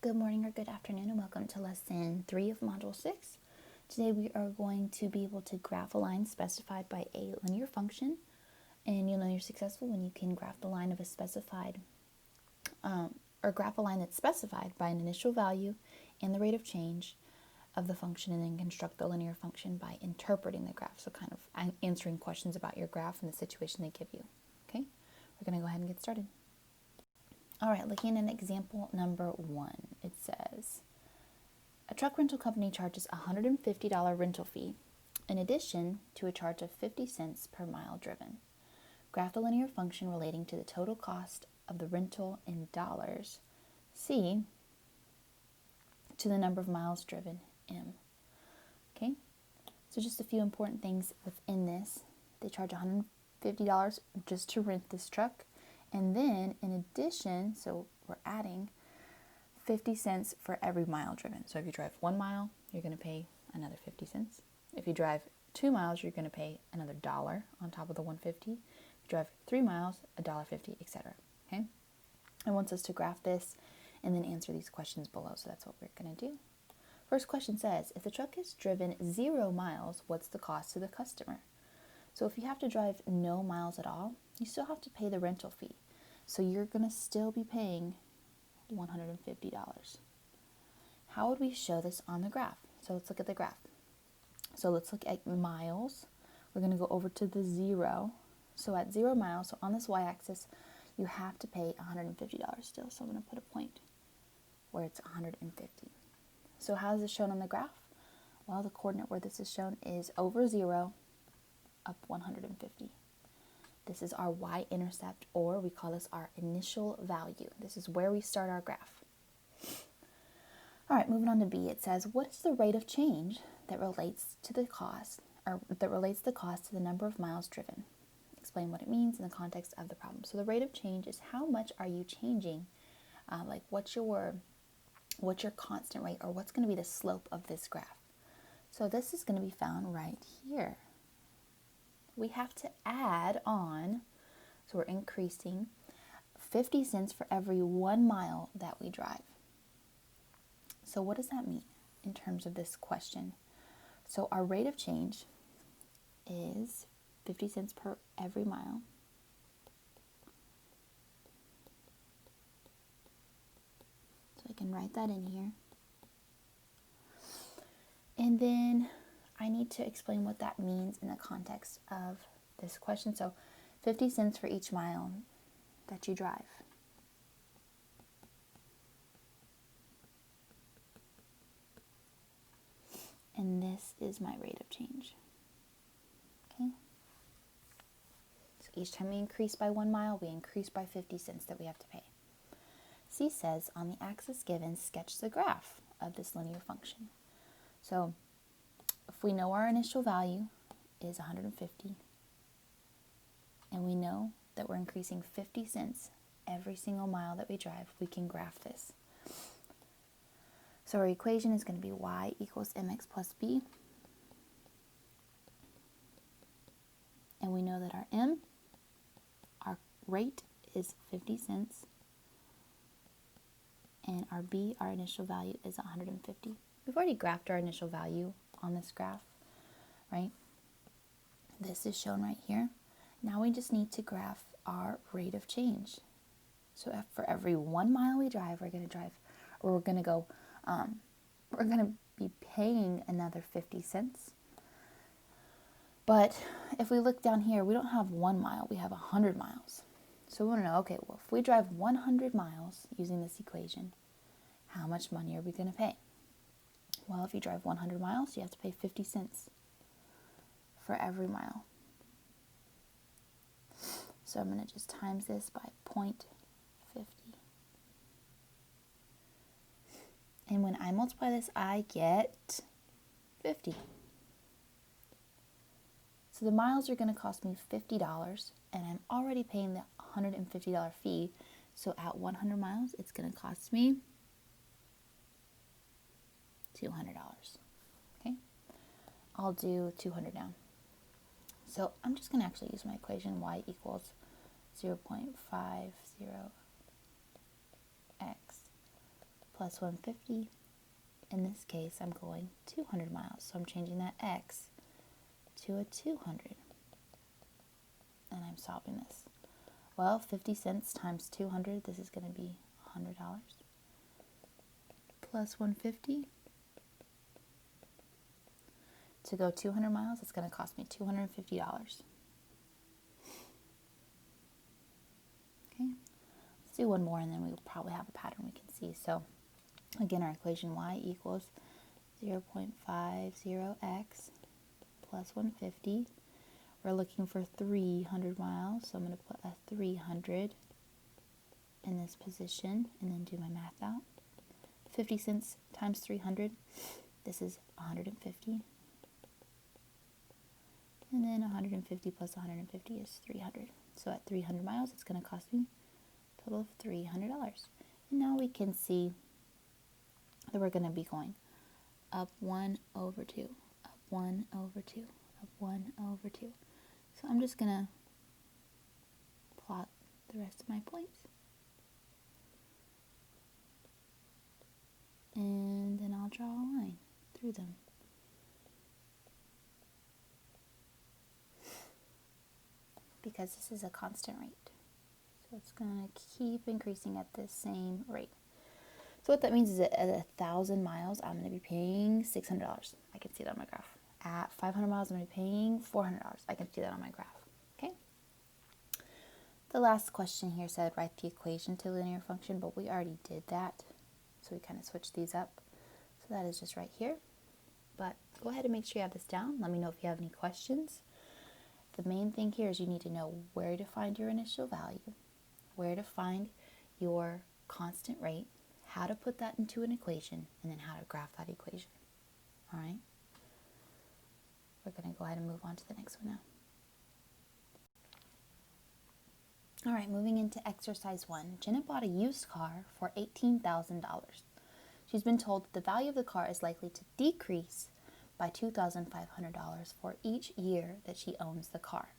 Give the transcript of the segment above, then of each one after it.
Good morning or good afternoon, and welcome to lesson 3 of module 6. Today we are going to be able to graph a line specified by a linear function, and you'll know you're successful when you can graph the line of a specified or graph a line that's specified by an initial value and the rate of change of the function, and then construct the linear function by interpreting the graph, so kind of answering questions about your graph and the situation they give you. Okay, we're going to go ahead and get started. All right, looking at example number 1, it says, a truck rental company charges a $150 rental fee in addition to a charge of 50 cents per mile driven. Graph the linear function relating to the total cost of the rental in dollars, C, to the number of miles driven, M. Okay, so just a few important things within this. They charge $150 just to rent this truck. And then, in addition, so we're adding 50 cents for every mile driven. So if you drive 1 mile, you're going to pay another 50 cents. If you drive 2 miles, you're going to pay another $1 on top of the 150. If you drive 3 miles, $1.50, etc. Okay? It wants us to graph this and then answer these questions below. So that's what we're going to do. First question says, if the truck is driven 0 miles, what's the cost to the customer? So if you have to drive no miles at all, you still have to pay the rental fee. So you're going to still be paying $150. How would we show this on the graph? So let's look at the graph. So let's look at miles. We're going to go over to the 0. So at 0 miles, so on this y-axis, you have to pay $150 still. So I'm going to put a point where it's 150. So how is this shown on the graph? Well, the coordinate where this is shown is over 0, up 150. This is our y-intercept, or we call this our initial value. This is where we start our graph. All right, moving on to B, it says, what is the rate of change that relates to the cost, or that relates the cost to the number of miles driven? Explain what it means in the context of the problem. So the rate of change is how much are you changing, like what's your constant rate, or what's going to be the slope of this graph. So this is going to be found right here. We have to add on, so we're increasing 50 cents for every 1 mile that we drive. So what does that mean in terms of this question? So our rate of change is 50 cents per every mile. So I can write that in here. And then I need to explain what that means in the context of this question. So 50 cents for each mile that you drive. And this is my rate of change. Okay? So each time we increase by 1 mile, we increase by 50 cents that we have to pay. C says, on the axis given, sketch the graph of this linear function. So if we know our initial value is 150, and we know that we're increasing 50 cents every single mile that we drive, we can graph this. So our equation is going to be y equals mx plus b. And we know that our m, our rate, is 50 cents. And our b, our initial value, is 150. We've already graphed our initial value on this graph, right? This is shown right here. Now we just need to graph our rate of change. So for every 1 mile we drive, we're going to be paying another 50 cents. But if we look down here, we don't have 1 mile, we have 100 miles. So we want to know, okay, well, if we drive 100 miles using this equation, how much money are we going to pay? Well, if you drive 100 miles, you have to pay 50 cents for every mile. So I'm going to just times this by 0.50. And when I multiply this, I get 50. So the miles are going to cost me $50, and I'm already paying the $150 fee. So at 100 miles, it's going to cost me $200. Okay, I'll do 200 now. So I'm just going to actually use my equation y equals 0.50x plus 150. In this case, I'm going 200 miles, so I'm changing that x to a 200. And I'm solving this. Well, 50 cents times 200, this is going to be $100. Plus 150. To go 200 miles, it's going to cost me $250. Okay, let's do one more and then we'll probably have a pattern we can see. So again, our equation y equals 0.50x plus 150. We're looking for 300 miles, so I'm going to put a 300 in this position and then do my math out. 50 cents times 300, this is 150. And then 150 plus 150 is 300. So at 300 miles, it's going to cost me a total of $300. And now we can see that we're going to be going up 1 over 2, up 1 over 2, up 1 over 2. So I'm just going to plot the rest of my points. And then I'll draw a line through them. Because this is a constant rate. So it's going to keep increasing at the same rate. So what that means is that at 1,000 miles, I'm going to be paying $600. I can see that on my graph. At 500 miles, I'm going to be paying $400. I can see that on my graph. Okay. The last question here said write the equation to a linear function, but we already did that. So we kind of switched these up. So that is just right here. But go ahead and make sure you have this down. Let me know if you have any questions. The main thing here is you need to know where to find your initial value, where to find your constant rate, how to put that into an equation, and then how to graph that equation. All right? We're going to go ahead and move on to the next one now. All right, moving into exercise 1. Jenna bought a used car for $18,000. She's been told that the value of the car is likely to decrease by $2,500 for each year that she owns the car.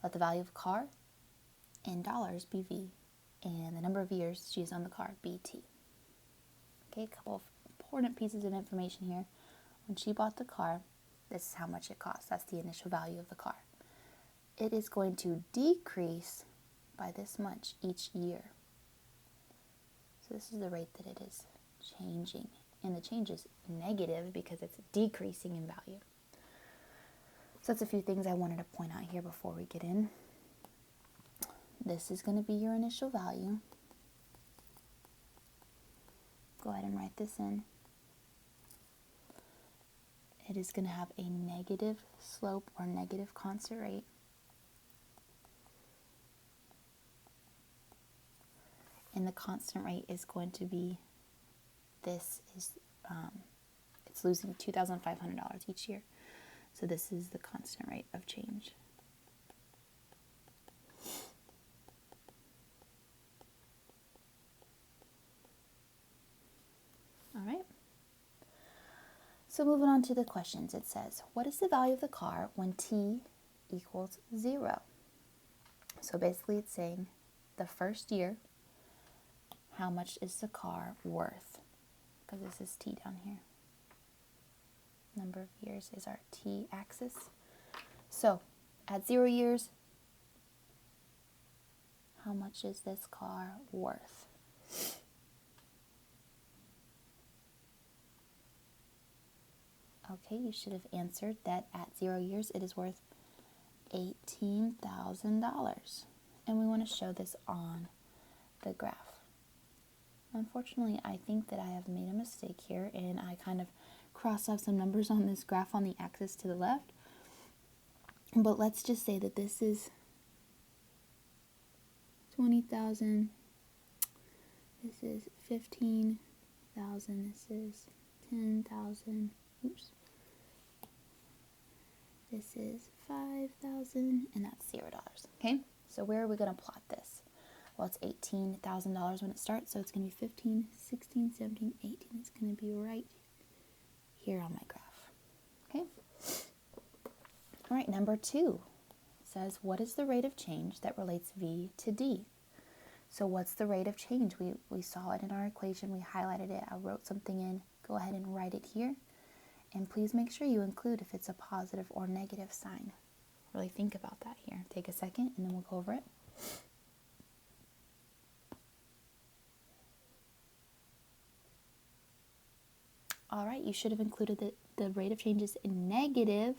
Let the value of the car in dollars be V, and the number of years she has owned the car be T. Okay, a couple of important pieces of information here. When she bought the car, this is how much it cost. That's the initial value of the car. It is going to decrease by this much each year. So this is the rate that it is changing. And the change is negative because it's decreasing in value. So that's a few things I wanted to point out here before we get in. This is going to be your initial value. Go ahead and write this in. It is going to have a negative slope or negative constant rate. And the constant rate is going to be, this is, it's losing $2,500 each year. So this is the constant rate of change. All right. So moving on to the questions, it says, what is the value of the car when t equals 0? So basically it's saying the first year, how much is the car worth? Because this is t down here. Number of years is our t-axis. So at 0 years, how much is this car worth? Okay, you should have answered that at 0 years it is worth $18,000. And we want to show this on the graph. Unfortunately, I think that I have made a mistake here and I kind of crossed off some numbers on this graph on the axis to the left. But let's just say that this is 20,000. This is 15,000. This is 10,000. Oops. This is 5,000 and that's $0. Okay? So where are we going to plot this? Well, it's $18,000 when it starts, so it's going to be 15, 16, 17, 18. It's going to be right here on my graph. Okay? All right, number 2 says, what is the rate of change that relates V to D? So what's the rate of change? We saw it in our equation. We highlighted it. I wrote something in. Go ahead and write it here. And please make sure you include if it's a positive or negative sign. Really think about that here. Take a second and then we'll go over it. All right, you should have included that the rate of change is negative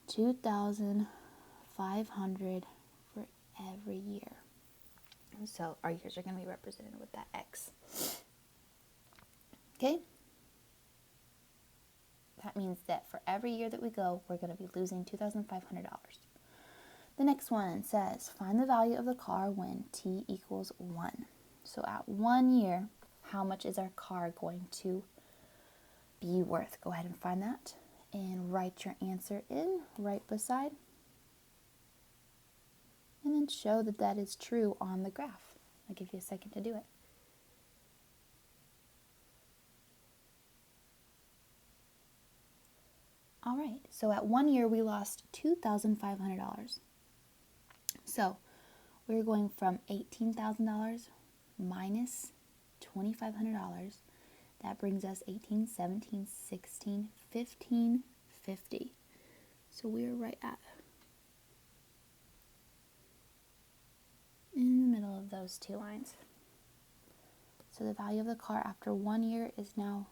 2,500 for every year. So our years are going to be represented with that X. Okay? That means that for every year that we go, we're going to be losing $2,500. The next one says, find the value of the car when t equals 1. So at 1 year, how much is our car going to be worth? Go ahead and find that and write your answer in right beside. And then show that that is true on the graph. I'll give you a second to do it. All right, so at 1 year we lost $2,500. So we're going from $18,000 minus $2,500. That brings us 18, 17, 16, 15, 50. So we're right at in the middle of those two lines. So the value of the car after 1 year is now,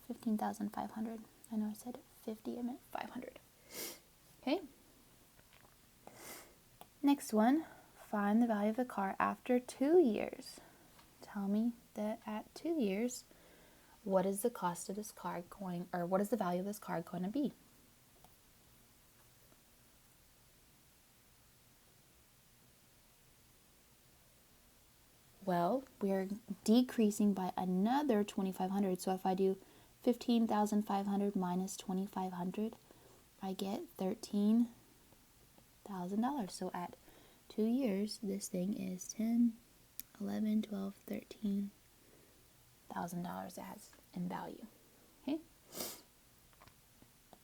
15,500. I know I said 50, I meant 500. Okay. Next one, find the value of the car after 2 years. Tell me that at 2 years, what is the cost of this car going, or what is the value of this car going to be? Well, we're decreasing by another 2,500. So if I do 15,500 minus 2,500, I get $13,000. So at 2 years, this thing is $10,000, $11,000, $12,000, $13,000 as in value. Okay.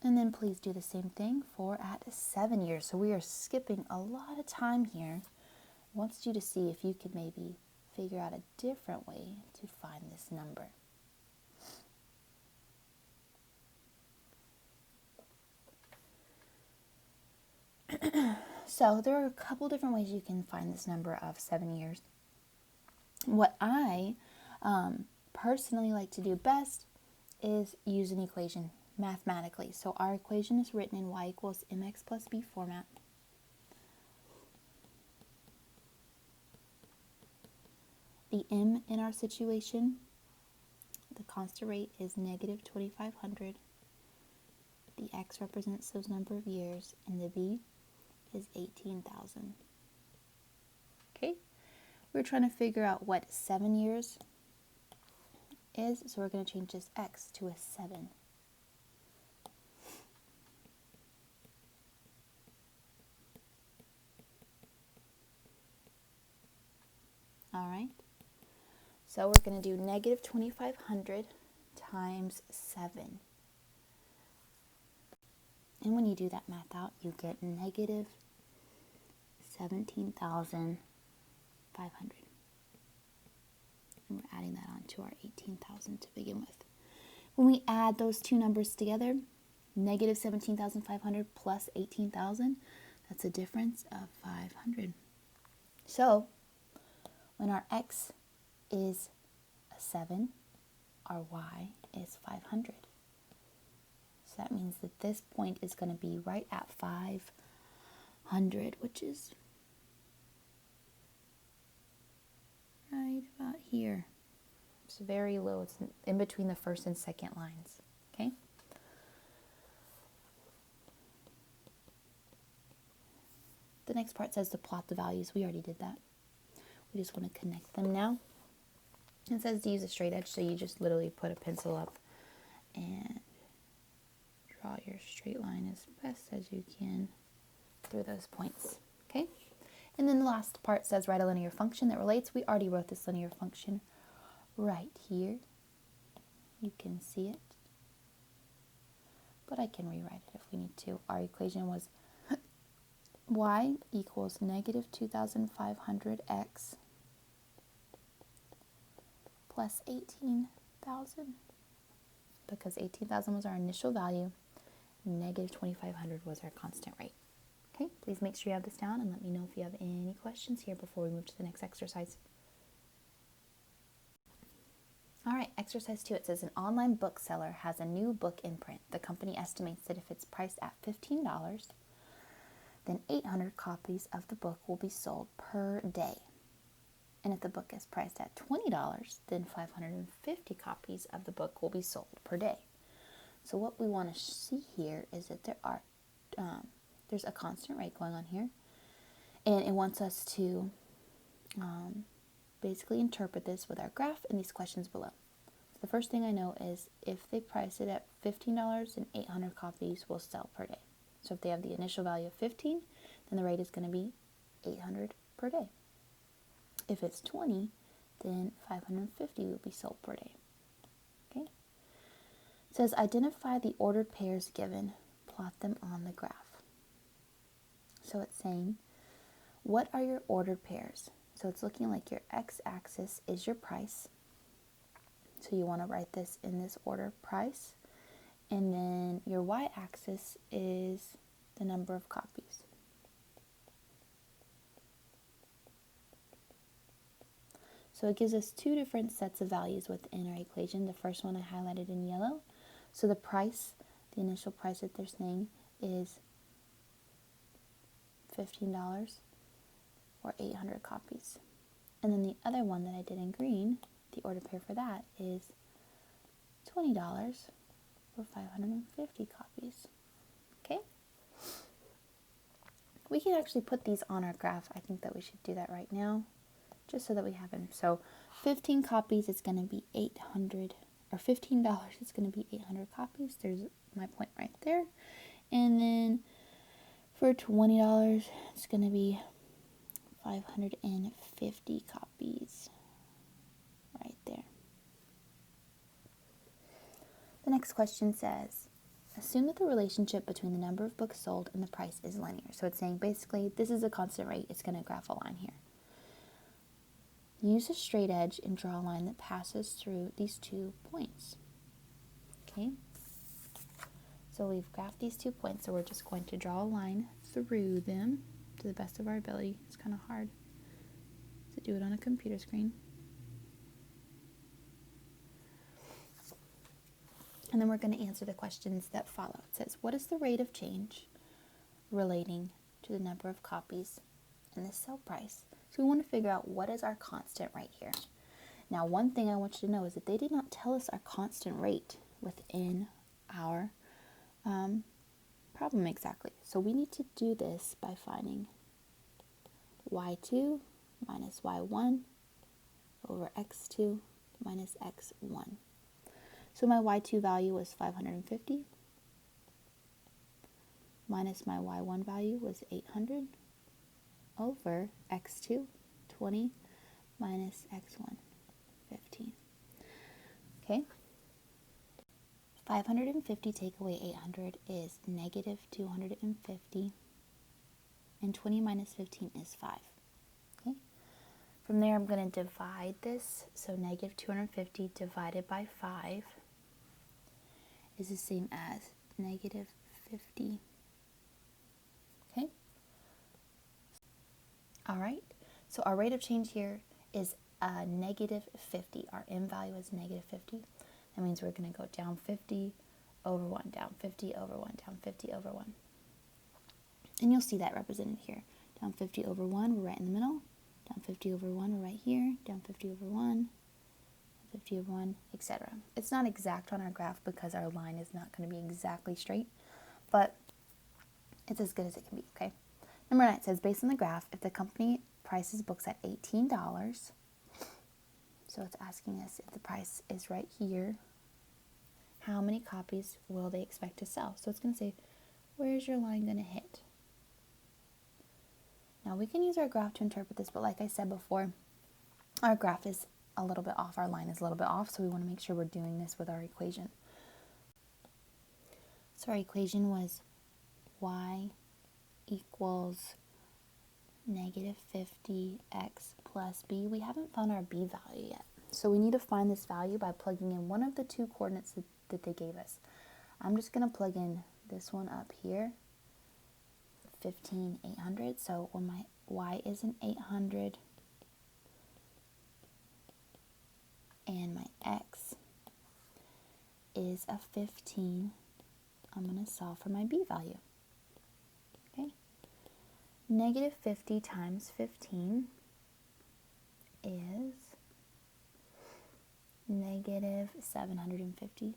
And then please do the same thing for at 7 years. So we are skipping a lot of time here. I want you to see if you could maybe figure out a different way to find this number. So there are a couple different ways you can find this number of 7 years. What I personally like to do best is use an equation mathematically. So our equation is written in y equals mx plus b format. The m in our situation, the constant rate is negative 2,500. The x represents those number of years, and the b is 18,000. Okay, we're trying to figure out what 7 years is, so we're going to change this x to a 7. All right, so we're going to do negative 2,500 times 7. And when you do that math out, you get negative 17,500. And we're adding that on to our 18,000 to begin with. When we add those two numbers together, negative 17,500 plus 18,000, that's a difference of 500. So when our x is a 7, our y is 500. So that means that this point is going to be right at 500, which is right about here. It's very low. It's in between the first and second lines. Okay? The next part says to plot the values. We already did that. We just want to connect them now. It says to use a straight edge, so you just literally put a pencil up and draw your straight line as best as you can through those points. Okay? And then the last part says write a linear function that relates. We already wrote this linear function right here. You can see it. But I can rewrite it if we need to. Our equation was y equals negative 2,500x plus 18,000, because 18,000 was our initial value, negative 2,500 was our constant rate. Okay, please make sure you have this down and let me know if you have any questions here before we move to the next exercise. All right, exercise 2, it says an online bookseller has a new book in print. The company estimates that if it's priced at $15, then 800 copies of the book will be sold per day. And if the book is priced at $20, then 550 copies of the book will be sold per day. So what we want to see here is that there's a constant rate going on here, and it wants us to basically interpret this with our graph and these questions below. So the first thing I know is if they price it at $15, then 800 copies will sell per day. So if they have the initial value of 15, then the rate is going to be 800 per day. If it's 20, then 550 will be sold per day. Okay. It says identify the ordered pairs given, plot them on the graph. So it's saying, what are your ordered pairs? So it's looking like your x-axis is your price. So you want to write this in this order, price. And then your y-axis is the number of copies. So it gives us two different sets of values within our equation. The first one I highlighted in yellow. So the price, the initial price that they're saying is $15 or 800 copies. And then the other one that I did in green, the order pair for that is $20 for 550 copies. Okay? We can actually put these on our graph. I think that we should do that right now, just so that we have them. So 15 copies is going to be 800, or $15 is going to be 800 copies. There's my point right there. And then for $20, it's going to be 550 copies right there. The next question says, assume that the relationship between the number of books sold and the price is linear. So it's saying basically this is a constant rate. It's going to graph a line here. Use a straight edge and draw a line that passes through these 2 points. Okay. So we've graphed these 2 points, so we're just going to draw a line through them to the best of our ability. It's kind of hard to do it on a computer screen. And then we're going to answer the questions that follow. It says, what is the rate of change relating to the number of copies and the sale price? So we want to figure out what is our constant right here. Now, one thing I want you to know is that they did not tell us our constant rate within our problem exactly. So we need to do this by finding y2 minus y1 over x2 minus x1. So my y2 value was 550 minus my y1 value was 800 over x2, 20 minus x1, 15. Okay. 550 take away 800 is negative 250, and 20 minus 15 is 5. Okay. From there, I'm going to divide this. So negative 250 divided by 5 is the same as negative 50. Okay. All right. So our rate of change here is negative 50. Our m value is negative 50. That means we're going to go down 50 over 1, down 50 over 1, down 50 over 1. And you'll see that represented here. Down 50 over 1, we're right in the middle. Down 50 over 1, we're right here. Down 50 over 1, 50 over 1, etc. It's not exact on our graph because our line is not going to be exactly straight, but it's as good as it can be, okay? Number 9 says, based on the graph, if the company prices books at $18, so it's asking us if the price is right here, how many copies will they expect to sell? So it's going to say, where's your line going to hit? Now we can use our graph to interpret this, but like I said before, our graph is a little bit off, our line is a little bit off, so we want to make sure we're doing this with our equation. So our equation was y equals negative 50x plus b. We haven't found our b value yet. So we need to find this value by plugging in one of the two coordinates that they gave us. I'm just going to plug in this one up here, 15, 800. So when my y is an 800 and my x is a 15, I'm going to solve for my b value. Okay. Negative 50 times 15 is negative 750.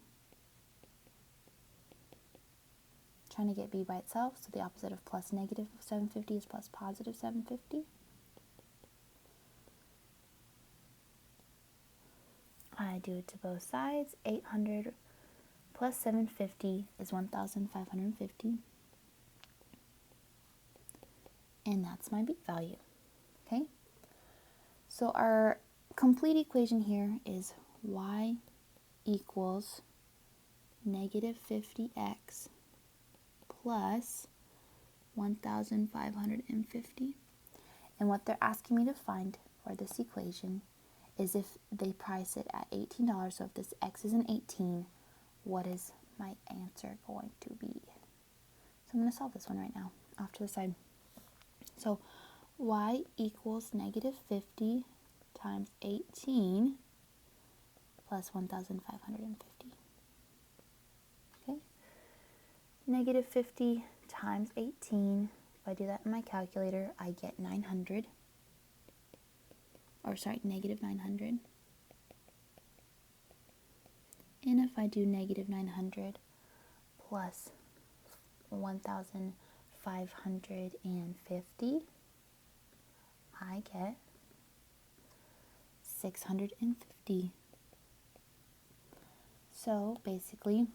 Trying to get b by itself, so the opposite of plus negative 750 is plus positive 750. I do it to both sides. 800 plus 750 is 1,550. And that's my b value. Okay? So our complete equation here is y equals negative 50x plus 1,550. And what they're asking me to find for this equation is if they price it at $18. So if this x is an 18, what is my answer going to be? So I'm going to solve this one right now, off to the side. So y equals negative 50 times 18 plus 1,550. Okay. Negative 50 times 18, if I do that in my calculator, I get 900. Or sorry, negative 900. And if I do negative 900 plus 1,550, I get 650. So basically,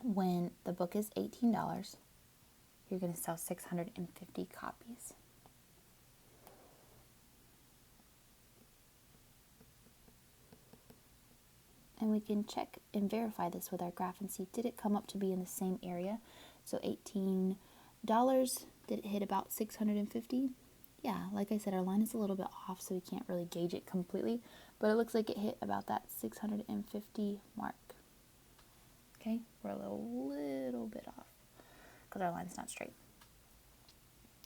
when the book is $18, you're going to sell 650 copies. And we can check and verify this with our graph and see, did it come up to be in the same area? So $18, did it hit about 650? Yeah, like I said, our line is a little bit off, so we can't really gauge it completely, but it looks like it hit about that 650 mark. Okay, we're a little bit off because our line's not straight.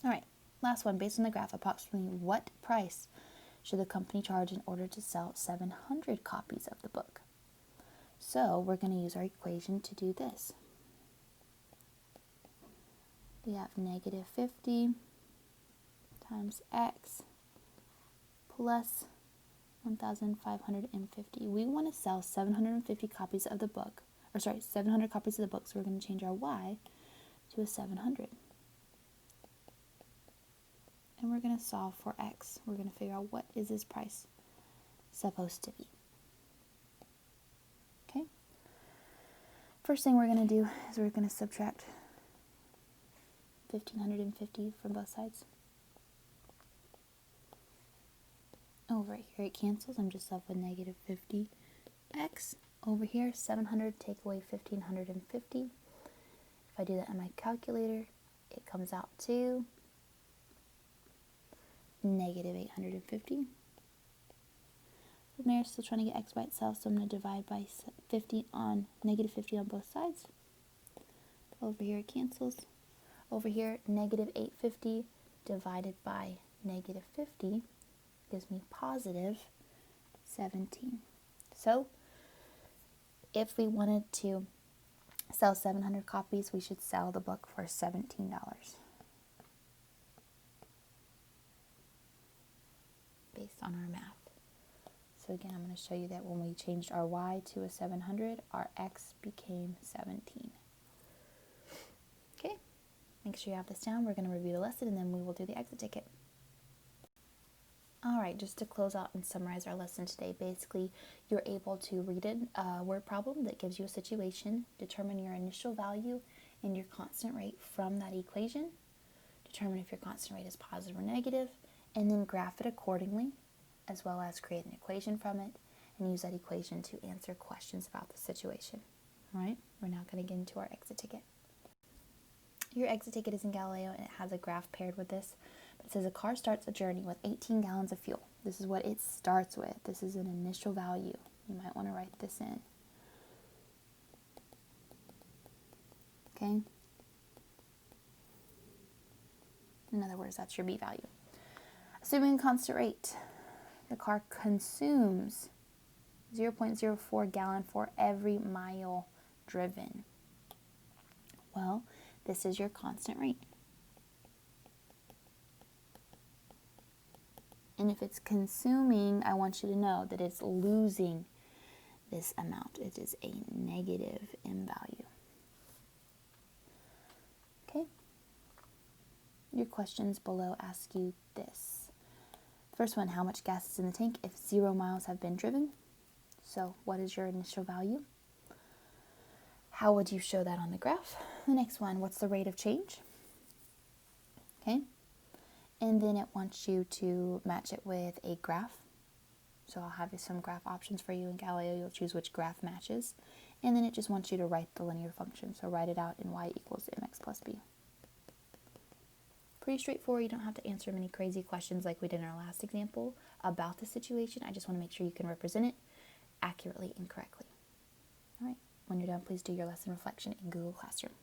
All right, last one. Based on the graph, approximately what price should the company charge in order to sell 700 copies of the book? So we're going to use our equation to do this. We have negative 50 times x plus 1,550. We want to sell 750 copies of the book, 700 copies of the book, so we're going to change our y to a 700. And we're going to solve for x. We're going to figure out what is this price supposed to be. Okay? First thing we're going to do is we're going to subtract 1,550 from both sides. Over here it cancels. I'm just left with negative 50x. Over here, 700 take away 1,550. If I do that on my calculator, it comes out to negative 850. From there, still trying to get x by itself, so I'm going to divide by negative 50 on both sides. Over here it cancels. Over here, negative 850 divided by negative 50 gives me positive 17. So if we wanted to sell 700 copies, we should sell the book for $17. Based on our math. So again, I'm going to show you that when we changed our y to a 700, our x became 17. Okay, make sure you have this down. We're going to review the lesson and then we will do the exit ticket. Alright, just to close out and summarize our lesson today, basically you're able to read a word problem that gives you a situation, determine your initial value and your constant rate from that equation, determine if your constant rate is positive or negative, and then graph it accordingly, as well as create an equation from it and use that equation to answer questions about the situation. Alright, we're now going to get into our exit ticket. Your exit ticket is in Galileo and it has a graph paired with this. But it says a car starts a journey with 18 gallons of fuel. This is what it starts with. This is an initial value. You might want to write this in. Okay? In other words, that's your B value. Assuming constant rate, the car consumes 0.04 gallon for every mile driven. Well, this is your constant rate. And if it's consuming, I want you to know that it's losing this amount. It is a negative M value. Okay? Your questions below ask you this. First one, how much gas is in the tank if 0 miles have been driven? So what is your initial value? How would you show that on the graph? The next one, what's the rate of change? Okay. And then it wants you to match it with a graph. So I'll have some graph options for you in Galileo. You'll choose which graph matches. And then it just wants you to write the linear function. So write it out in y equals mx plus b. Pretty straightforward. You don't have to answer many crazy questions like we did in our last example about the situation. I just want to make sure you can represent it accurately and correctly. All right. When you're done, please do your lesson reflection in Google Classroom.